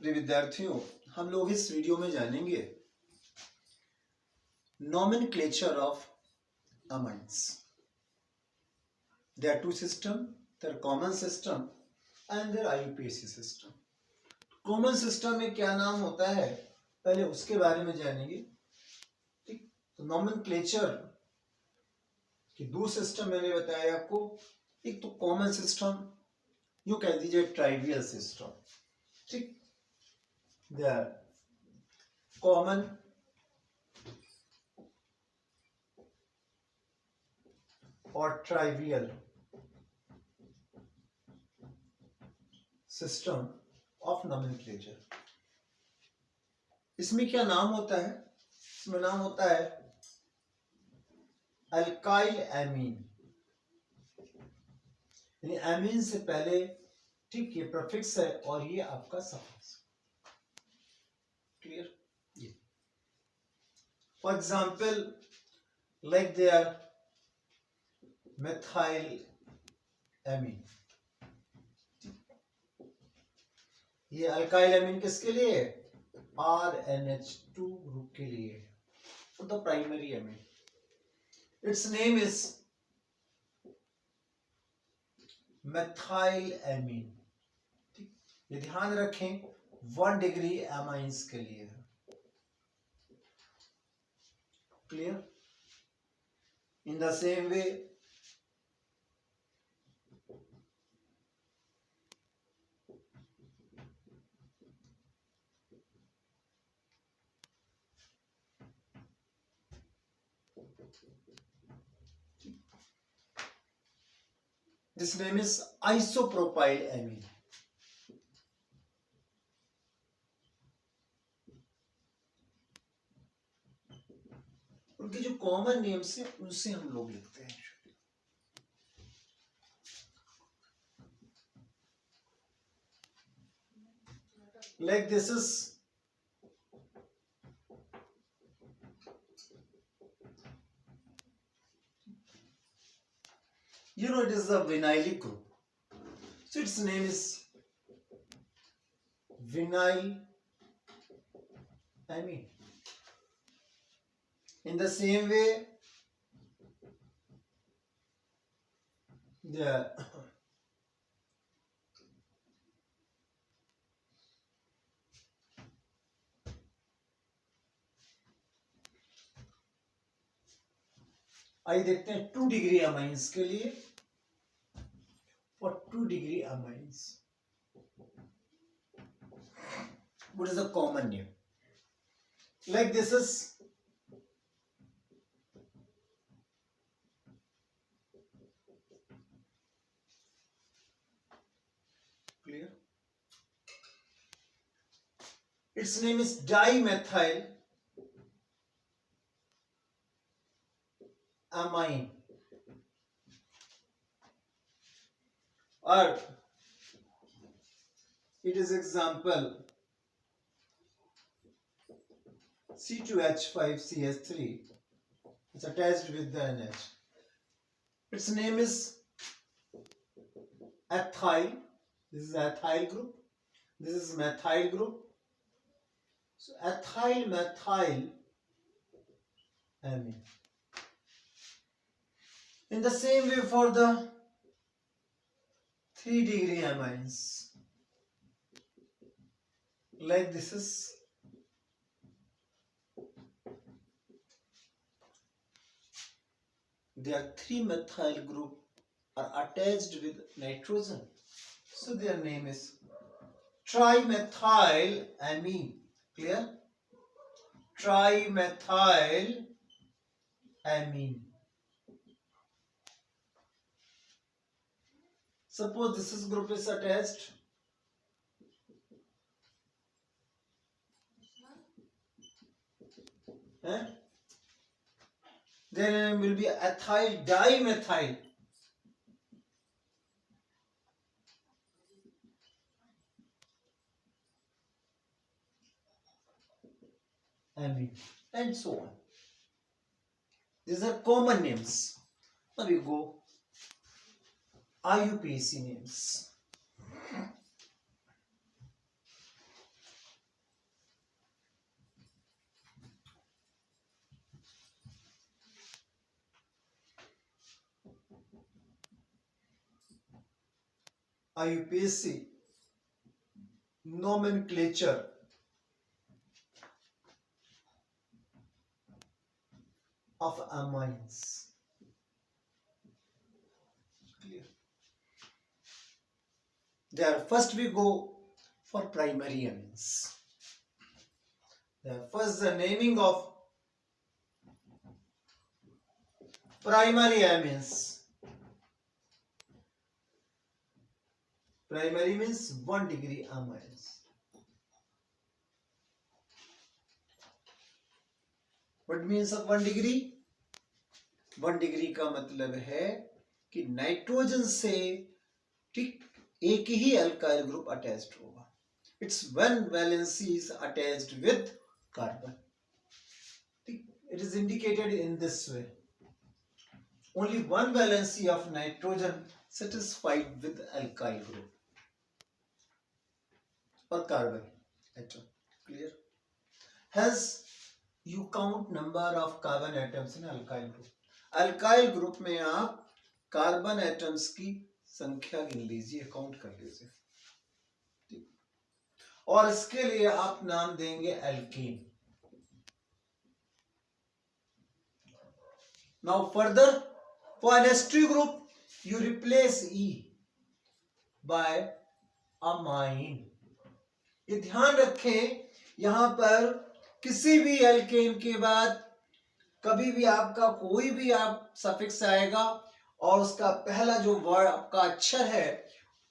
प्रिय विद्यार्थियों, हम लोग इस वीडियो में जानेंगे nomenclature of amines. There are two systems, there are common system and there are IUPAC system. Common system में क्या नाम होता है पहले उसके बारे में जानेंगे। ठीक, तो नॉमेनक्लेचर कि दो सिस्टम मैंने बताया आपको। एक तो कॉमन सिस्टम, यूं कह दीजिए ट्राइवियल सिस्टम। ठीक, दे आर कॉमन और ट्राइवियल सिस्टम ऑफ नॉमेनक्लेचर। इसमें क्या नाम होता है? इसमें नाम होता है अल्काइल एमीन, यानी एमीन से पहले ठीक ये प्रीफिक्स है और ये आपका सफिक्स। क्लियर? ये for example like they are methyl amine. ये अल्काइल एमीन किसके लिए? RNH2 ग्रुप के लिए, for the primary amine. Its name is methyl amine. ये ध्यान रखें 1 डिग्री एमाइंस के लिए। Clear? In the same way this name is isopropyl amine। उनके जो कॉमन नेम्स हैं उनसे हम लोग लिखते हैं। Like this is you know it is a vinylic group, so its name is vinyl amine। in the same way the आइए देखते हैं 2 डिग्री अमाइंस के लिए। For 2 degree amines, what is the common name? Like this is clear? Its name is dimethyl amine, or it is example C2H5CH3. It's attached with the NH. Its name is ethyl. This is ethyl group. This is methyl group. So ethyl methyl amine. In the same way for the 3 degree amines, like this is there are 3 methyl group are attached with nitrogen, so their name is trimethyl amine। Clear? Trimethyl amine। Suppose this is group is attached, their name will be ethyl dimethyl amine, and so on. These are common names. Now we go IUPAC names. IUPAC nomenclature of amines. Clear? There, first we go for primary amines. There, first the naming of primary amines. Primary means 1 degree amines. What means of 1 degree? 1 degree का मतलब है कि nitrogen से ठीक एक ही alkyl group attached होगा. It's one valency is attached with carbon. It is indicated in this way. Only one valency of nitrogen satisfied with alkyl group or carbon atom. Clear? Hence, you count number of carbon atoms in alkyl group. Alkyl group में आप carbon atoms की संख्या गिन लीजिए, count कर लीजिए, और इसके लिए आप नाम देंगे alkene. Now further for एस्ट्री group you replace E bye amine. ये ध्यान रखें, यहां पर किसी भी एल्केन के बाद कभी भी आपका कोई भी आप सफिक्स आएगा और उसका पहला जो वर्ड आपका अक्षर है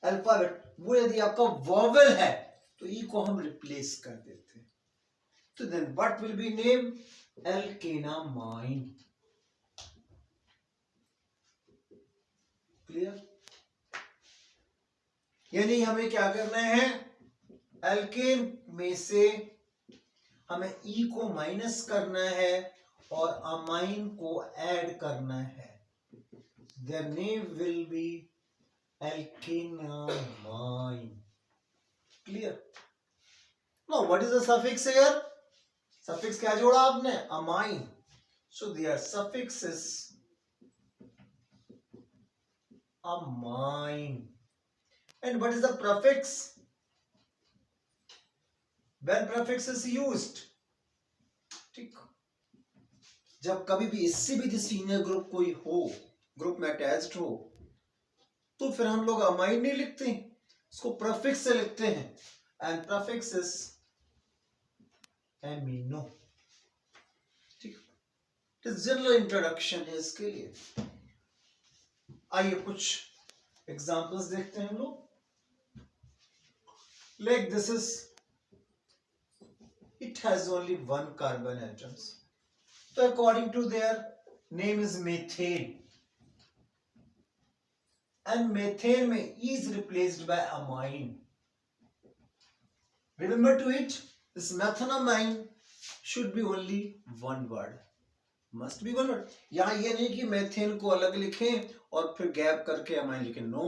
अल्फाबेट, वो यदि आपका वॉवेल है तो ई को हम रिप्लेस कर देते हैं. तो then what will be name? Alkanamine. Clear? यानी हमें क्या करना है, एल्केन में से हमें ई को माइनस करना है और अमाइन को ऐड करना है. Their name will be alkenamine. Clear? Now, what is the suffix here? Suffix क्या जोड़ा आपने? Amine. So their suffix is amine. And what is the prefix? When prefix is used, ठीक, जब कभी भी इससे भी सीनियर ग्रुप कोई हो, ग्रुप में अटैच्ड हो, तो फिर हम लोग अमाइन नहीं लिखते, इसको प्रीफिक्स से लिखते हैं. And prefix is amino. ठीक, जनरल इंट्रोडक्शन है इसके लिए. आइए कुछ एग्जांपल्स देखते हैं हम लोग. Like this is, it has only one carbon atoms. So according to their name is methane, and methane में E is replaced by amine. Remember to it, this methanamine should be only one word. Must be one word. यहाँ ये नहीं कि methane को अलग लिखें और फिर गैप करके amine लिखें. No,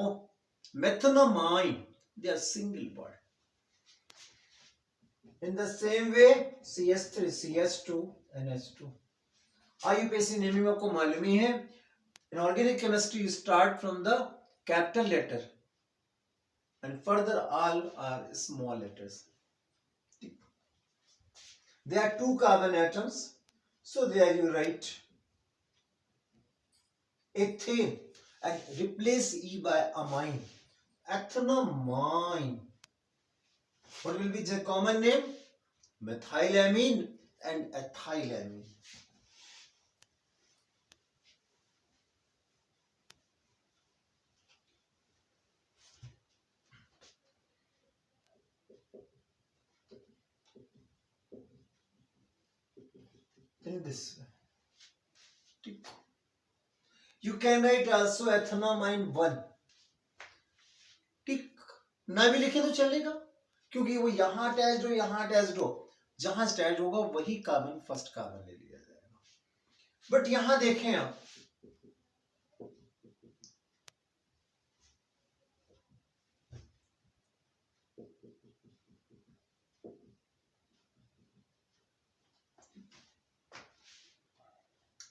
methanamine, they are single word. In the same way, CS3, CS2, NH2. IUPAC naming आपको मालूम ही है. In organic chemistry, you start from the capital letter, and further all are small letters. There are 2 carbon atoms, so there you write ethane and replace E by amine. Ethanamine. What will be the common name? Methylamine and ethylamine. In this way, you can write also ethanamine 1. ठीक, ना भी लिखे तो चलेगा, क्योंकि वो यहां attached हो, यहां अटैच्ड हो, जहां अटैच्ड होगा वही कार्बन फर्स्ट कार्बन ले लिया जाएगा. बट यहां देखें आप,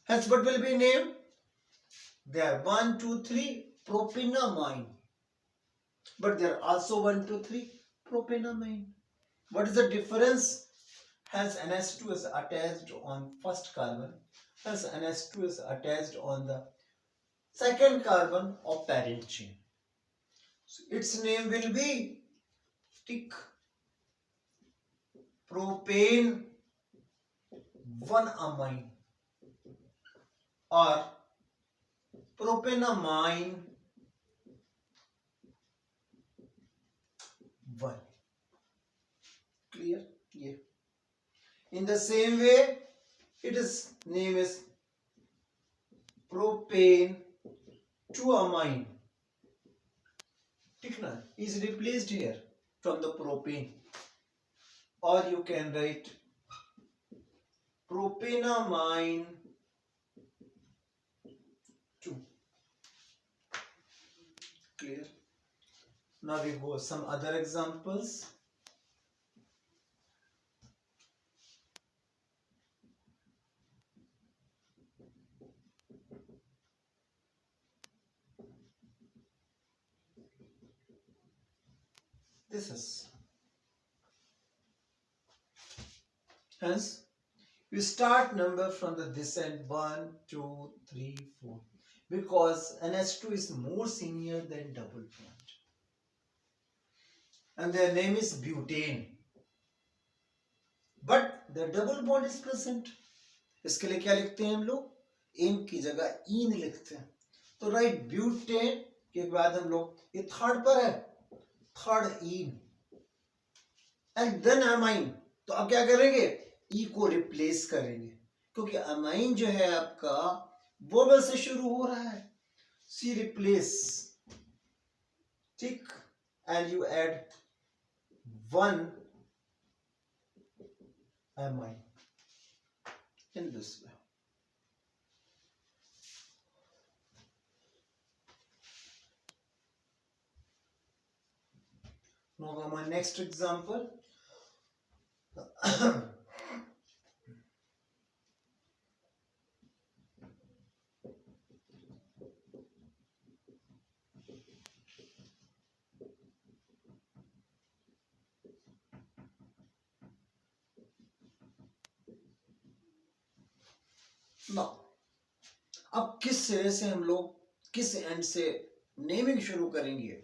hence what will be named? There 1, 2, 3 propinamine. but there are also 1, 2, 3 propanamine. What is the difference? Hence NH2 is attached on first carbon, hence NH2 is attached on the second carbon of parent chain. So its name will be tick propane 1 amine or propanamine 1. Clear? Yeah. In the same way, its name is propane 2 amine. Tikna is replaced here from the propane, or you can write propanamine 2. Clear? Now we go some other examples. This is. Hence, we start number from the this end 1, 2, 3, 4 because NH2 is more senior than double bond. And their name is butane. But the double bond is present. इसके लिए क्या लिखते हैं हम लोग? इन की जगह इन लिखते हैं. तो राइट ब्यूटेन के बाद हम लोग ये थर्ड पर है, third in and then amine. तो अब क्या करेंगे? ई को रिप्लेस करेंगे क्योंकि अमाइन जो है आपका वोवेल से शुरू हो रहा है. सी रिप्लेस, ठीक, and you add 1 amine in this way. Now for my next example. Now, अब किस सिरे से हम लोग किस एंड से नेमिंग शुरू करेंगे?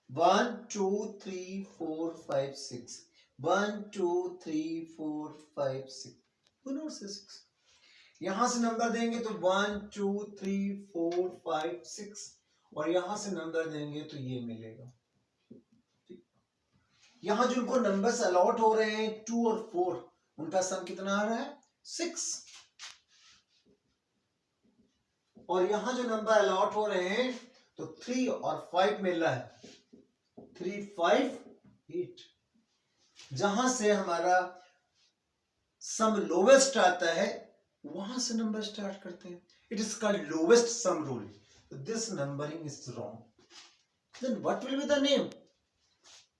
1, 2, 3, 4, 5, 6. 1, 2, 3, 4, 5, 6. Who knows 6? यहां से नंबर देंगे तो 1, 2, 3, 4, 5, 6 और यहां से नंबर देंगे तो ये मिलेगा. यहां जिनको नंबर्स अलॉट हो रहे हैं 2 और 4, उनका सम कितना आ रहा है? 6. और यहां जो नंबर अलॉट हो रहे हैं तो 3 और 5 मिल रहा है. 3, 5, 8. जहां से हमारा सम लोवेस्ट आता है वहां से नंबर स्टार्ट करते हैं. It is called lowest sum rule. This numbering is wrong. Then what will be the name?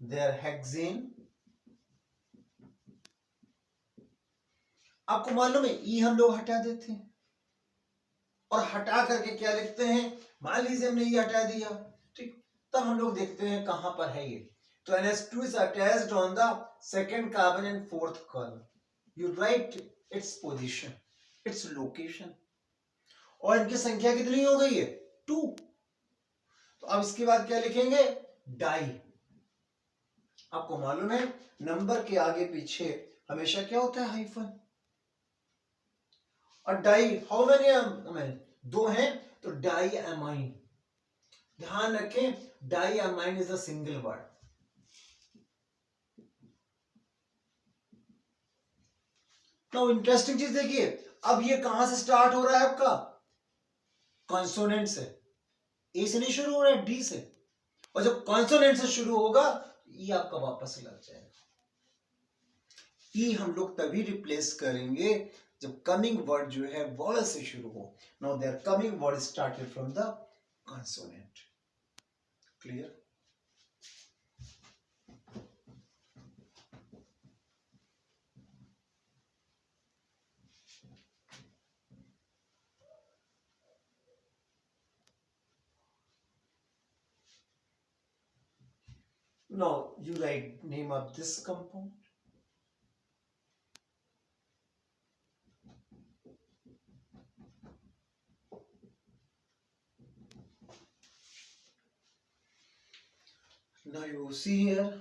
There hexane. आपको मालूम है ई हम लोग हटा देते हैं और हटा करके क्या लिखते हैं? मान लीजिए हमने ये हटा दिया, ठीक, तब हम लोग देखते हैं कहां पर है ये. तो NH2 is attached on the second carbon and fourth carbon. You write its position, its location. और इनकी संख्या कितनी हो गई है? 2. तो अब इसके बाद क्या लिखेंगे? डाई. आपको मालूम है नंबर के आगे पीछे हमेशा क्या होता है? हाइफन. और डाई हाउ मेनी? 2 हैं तो डाई अमाइन. ध्यान रखें di amine is a single word. तो इंटरेस्टिंग चीज देखिए, अब ये कहां से स्टार्ट हो रहा है आपका? कॉन्सोनेंट से. ए से नहीं शुरू हो रहा है, डी से. और जब कॉन्सोनेंट से शुरू होगा ई आपका वापस लग जाएगा. ई हम लोग तभी रिप्लेस करेंगे जब कमिंग वर्ड जो है वॉवल से शुरू हो. Now there coming word started from the consonant. Clear? Now you write name of this compound. Now you see here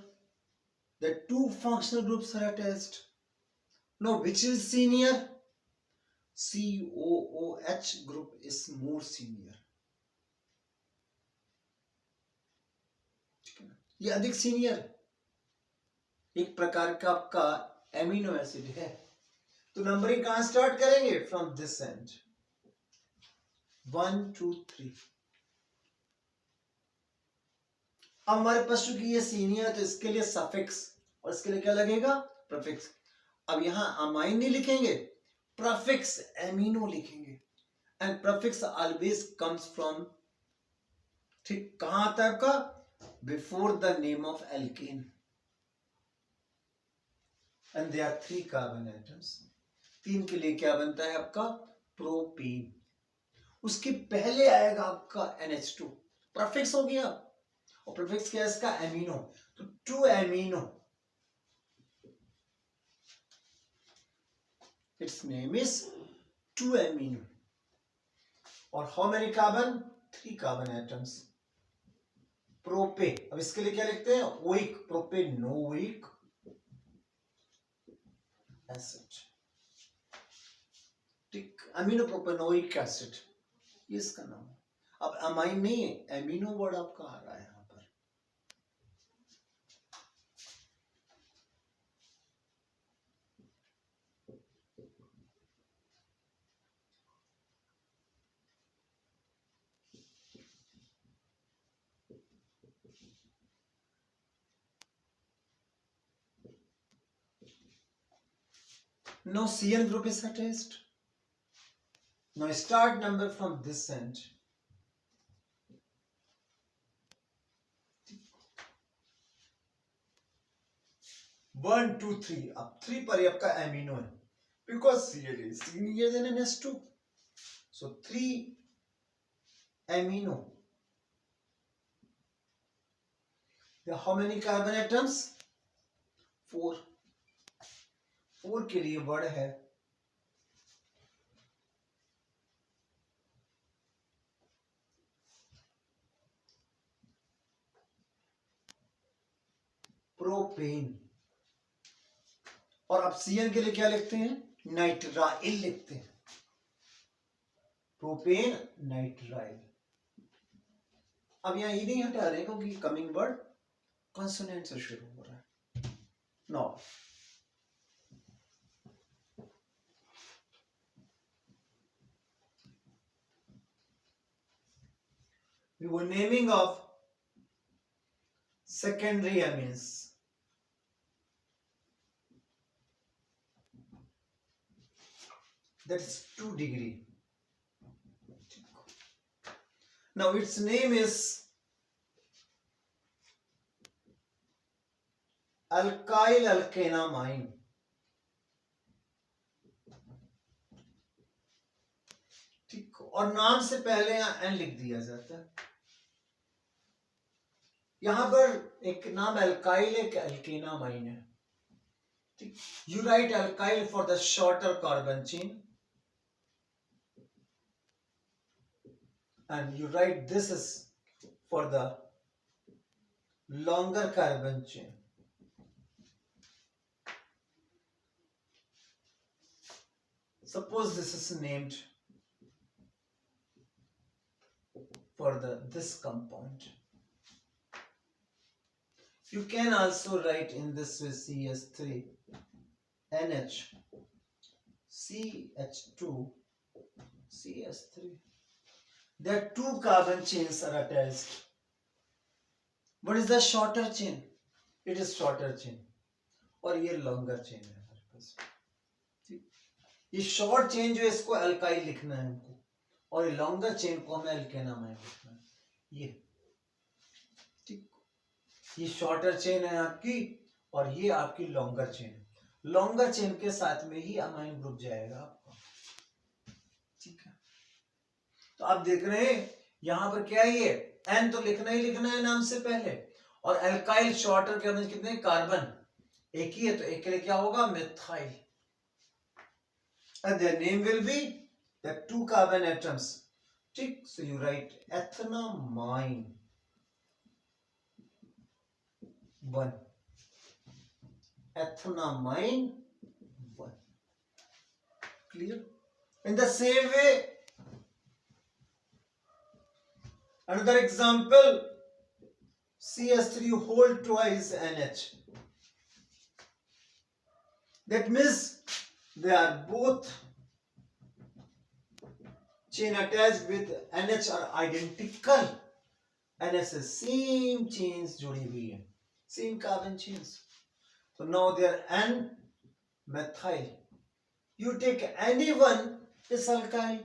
that two functional groups are attached. Now which is senior? COOH group is more senior. ये अधिक senior एक प्रकार का आपका amino acid है। तो numbering कहां start करेंगे? From this and 1 2 3। अब हमारे पास चूंकि ये सीनियर है तो इसके लिए सफिक्स और इसके लिए क्या लगेगा? प्रीफिक्स। अब यहां अमाइन नहीं लिखेंगे, प्रीफिक्स एमिनो लिखेंगे। And prefix always comes from, ठीक कहां आता है आपका? Before the name of alkane. And they are 3 carbon atoms. 3 के लिए क्या बनता है आपका? प्रोपेन। उसके पहले आएगा आपका NH2, प्रीफिक्स हो गया। और प्रीफिक्स क्या है इसका? एमिनो। तो 2 amino, its name is 2 amino. और how many carbon? 3 carbon atoms. प्रोपे, अब इसके लिए क्या लिखते हैं? ओइक, प्रोपेनोइक एसिड। ठीक, अमीनो प्रोपेनोइक एसिड, ये इसका नाम है। अब अमाइन नहीं है, एमिनो वर्ड आपका आ रहा है यहां पर। Now CN group is attached. Now start number from this end. One, two, three. अब 3 पर आपका एमिनो है, because CN is senior than NH2. So 3 amino. There how many carbon atoms? 4. 4 के लिए वर्ड है प्रोपेन। और अब CN के लिए क्या लिखते हैं? नाइट्राइल लिखते हैं। Propane nitrile. अब यहां ये नहीं हटा रहे क्योंकि कमिंग वर्ड कॉन्सोनेंट से शुरू हो रहा है। Now we were naming of secondary amines. That is 2 degree. Now its name is alkyl alkanamine. ठीक, और नाम से पहले यहां एन लिख दिया जाता है। यहां पर एक नाम अल्काइल एक एल्केनामाइन है। ठीक, you right alkyl for the shorter carbon chain and you write this is for the longer carbon chain. Suppose this is named for this compound. You can also write in this way CH3 NH CH2 CH3. There are 2 carbon chains are attached. What is the shorter chain? It is shorter chain. और ये longer chain है हमारे पास। ये short chain जो है इसको alkyl लिखना है हमको, और ये longer chain को हमें alkanamine लिखना है। ये ठीक, ये shorter chain है आपकी और ये आपकी longer chain है। longer chain के साथ में ही amine group जाएगा आपका। ठीक है, तो आप देख रहे हैं यहां पर क्या है? ये एन तो लिखना ही लिखना है नाम से पहले, और एल्काइल शॉर्टर कार्बन कितने, कार्बन एक ही है, तो एक के लिए क्या होगा, methyl, and their name will be the 2 carbon atoms, ठीक. So you write ethanamine 1, ethanamine 1. Clear? In the same way, another example, CH3 whole twice NH. That means they are both chain attached with NH are identical. NH से same chains जुड़ी हुई है, same carbon chains. So now they are N methyl. You take any one is alkyl,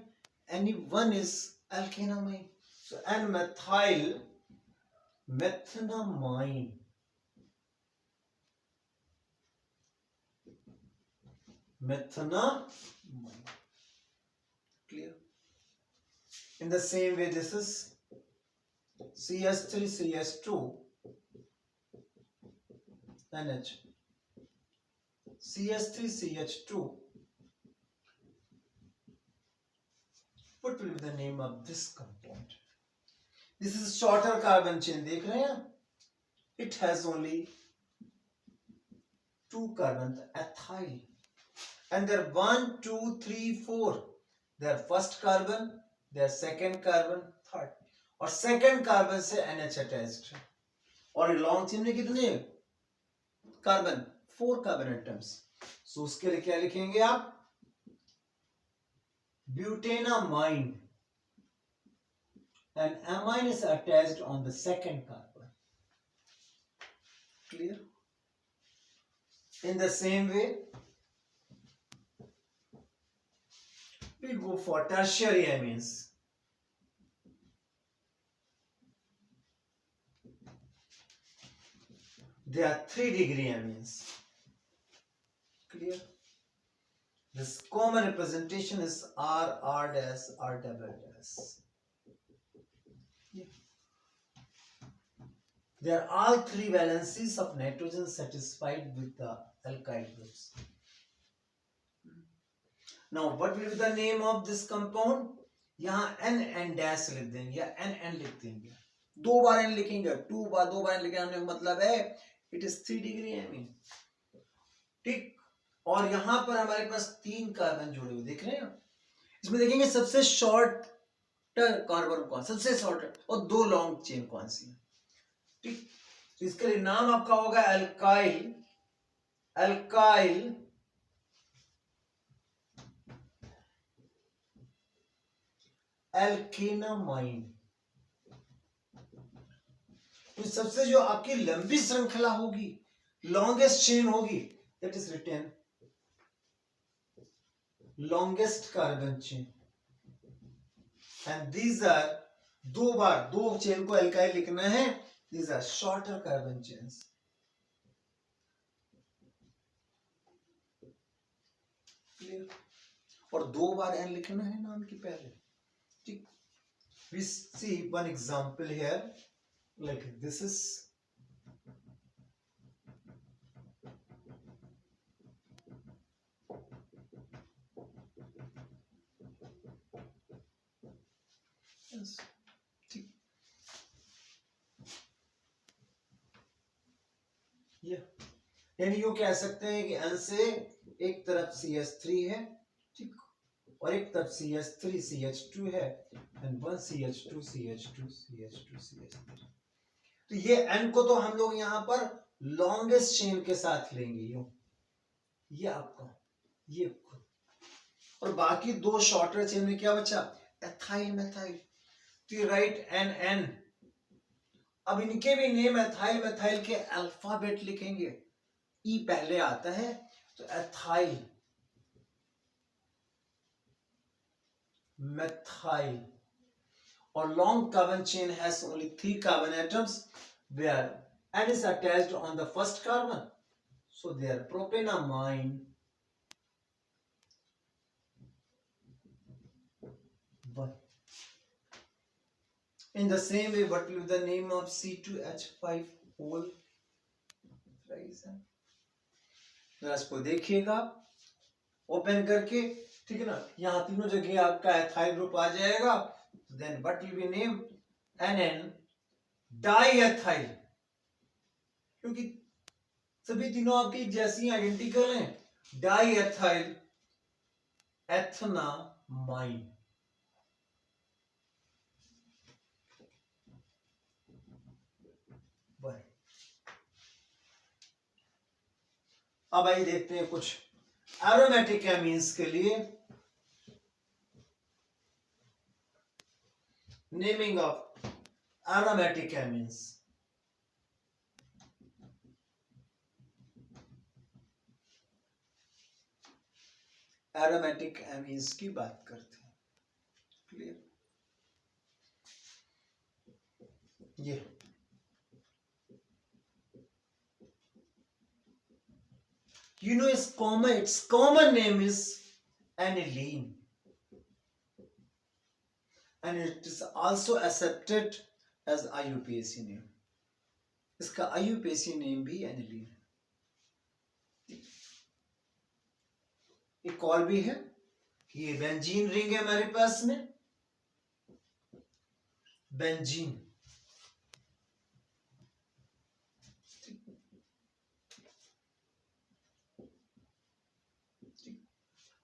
any one is alkanamine. So N methyl methanamine. Methanamine. Clear? In the same way, this is CH3 CH2 NH. CH3 CH2. What will be the name of this compound? This is shorter carbon chain. देख रहे हैं? It has only 2 carbons, ethyl. And there are 1, 2, 3, 4. Their first carbon, their second carbon, third. और second carbon से NH attached. और long chain में कितने carbon? 4 carbon atoms. So उसके लिए क्या लिखेंगे आप? Butanamine. And amine is attached on the second carbon. Clear? In the same way, we go for tertiary amines. They are 3-degree amines. Clear? This common representation is R, R dash, R double dash. Yeah. They are all 3 valencies of nitrogen satisfied with the alkyl groups. Now, what will be the name of this compound? यहाँ N N dash लिख देंगे या N N लिख देंगे. 2 बार N लिखेंगे, 2 बार N लिखने का मतलब है it is 3-degree amine. ठीक. और यहाँ पर हमारे पास 3 कार्बन जुड़े हुए दिख रहे हैं. इसमें देखेंगे सबसे शॉर्ट कार्बन कौन, सबसे शॉर्ट, और 2 लॉन्ग चेन कौन सी है. ठीक. इसके लिए नाम आपका होगा एल्काइल, एल्काइल एल्केनामाइन. तो सबसे जो आपकी लंबी श्रृंखला होगी, लॉन्गेस्ट चेन होगी, that is written longest carbon chain, and these are 2 बार 2 चेन को एल्काइल लिखना है. These are shorter carbon chains. Clear? और 2 बार N लिखना है नाम के पहले. ठीक. We see one example here, like this is ठीक. यानी यू कह सकते हैं कि N से एक तरफ CH3 है, ठीक, और एक तरफ CH3 CH2 है, and 1 CH2 CH2 CH2 CH3. तो ये N को तो हम लोग यहाँ पर लॉन्गेस्ट चेन के साथ लेंगे, ये आपका ये, और बाकी 2 शॉर्टर चेन में क्या बचा, एथाइल मेथाइल. तो राइट एन एन. अब इनके भी नेम एथाइल मेथाइल के अल्फाबेट लिखेंगे. ई पहले आता है, तो ethyl methyl, or long carbon chain has only 3 carbon atoms where N is attached on the first carbon, so they are propanamine 1. In the same way, what will be the name of C2H5? होल जरा इसको देखिएगा open करके, ठीक है ना। यहाँ तीनों जगह आपका एथाइल ग्रुप आ जाएगा, then what will be name NN diethyl, क्योंकि सभी तीनों आपकी जैसी आइडेंटिकल हैं। डाइएथाइल एथनामाइन। अब आइए देखते हैं कुछ एरोमेटिक एमीन्स के लिए naming of aromatic amines. Aromatic amines की बात करते हैं। क्लियर? ये you know its common name is aniline, and it is also accepted as IUPAC name. इसका IUPAC नेम भी aniline है। एक और भी है, ये बेंजीन रिंग है हमारे पास में, बेंजीन।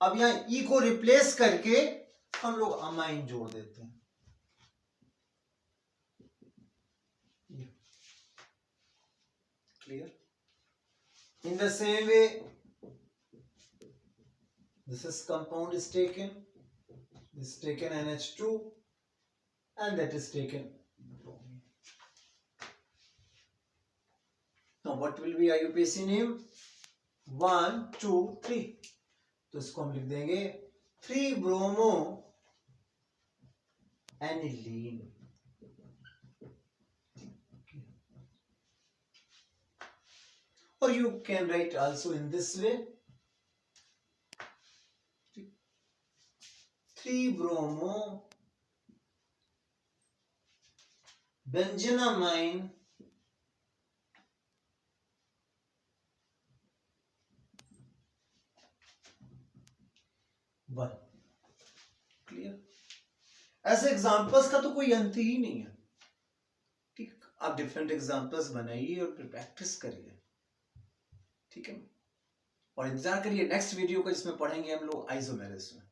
अब यहां ई को रिप्लेस करके हम लोग अमाइन जोड़ देते हैं। Clear? In the same way this is compound is taken, this is taken NH2 and that is taken bromine. Now what will be IUPAC name? 1 2 3, तो इसको हम लिख देंगे 3 bromo aniline. or you can write also in this way 3 bromo benzenamine one. Clear? ऐसे examples का तो कोई अंत ही नहीं है। ठीक, आप डिफरेंट एग्जांपल्स बनाइए और फिर प्रैक्टिस करिए। ठीक है, और इंतजार करिए नेक्स्ट वीडियो का जिसमें पढ़ेंगे हम लोग आइसोमेरिज्म।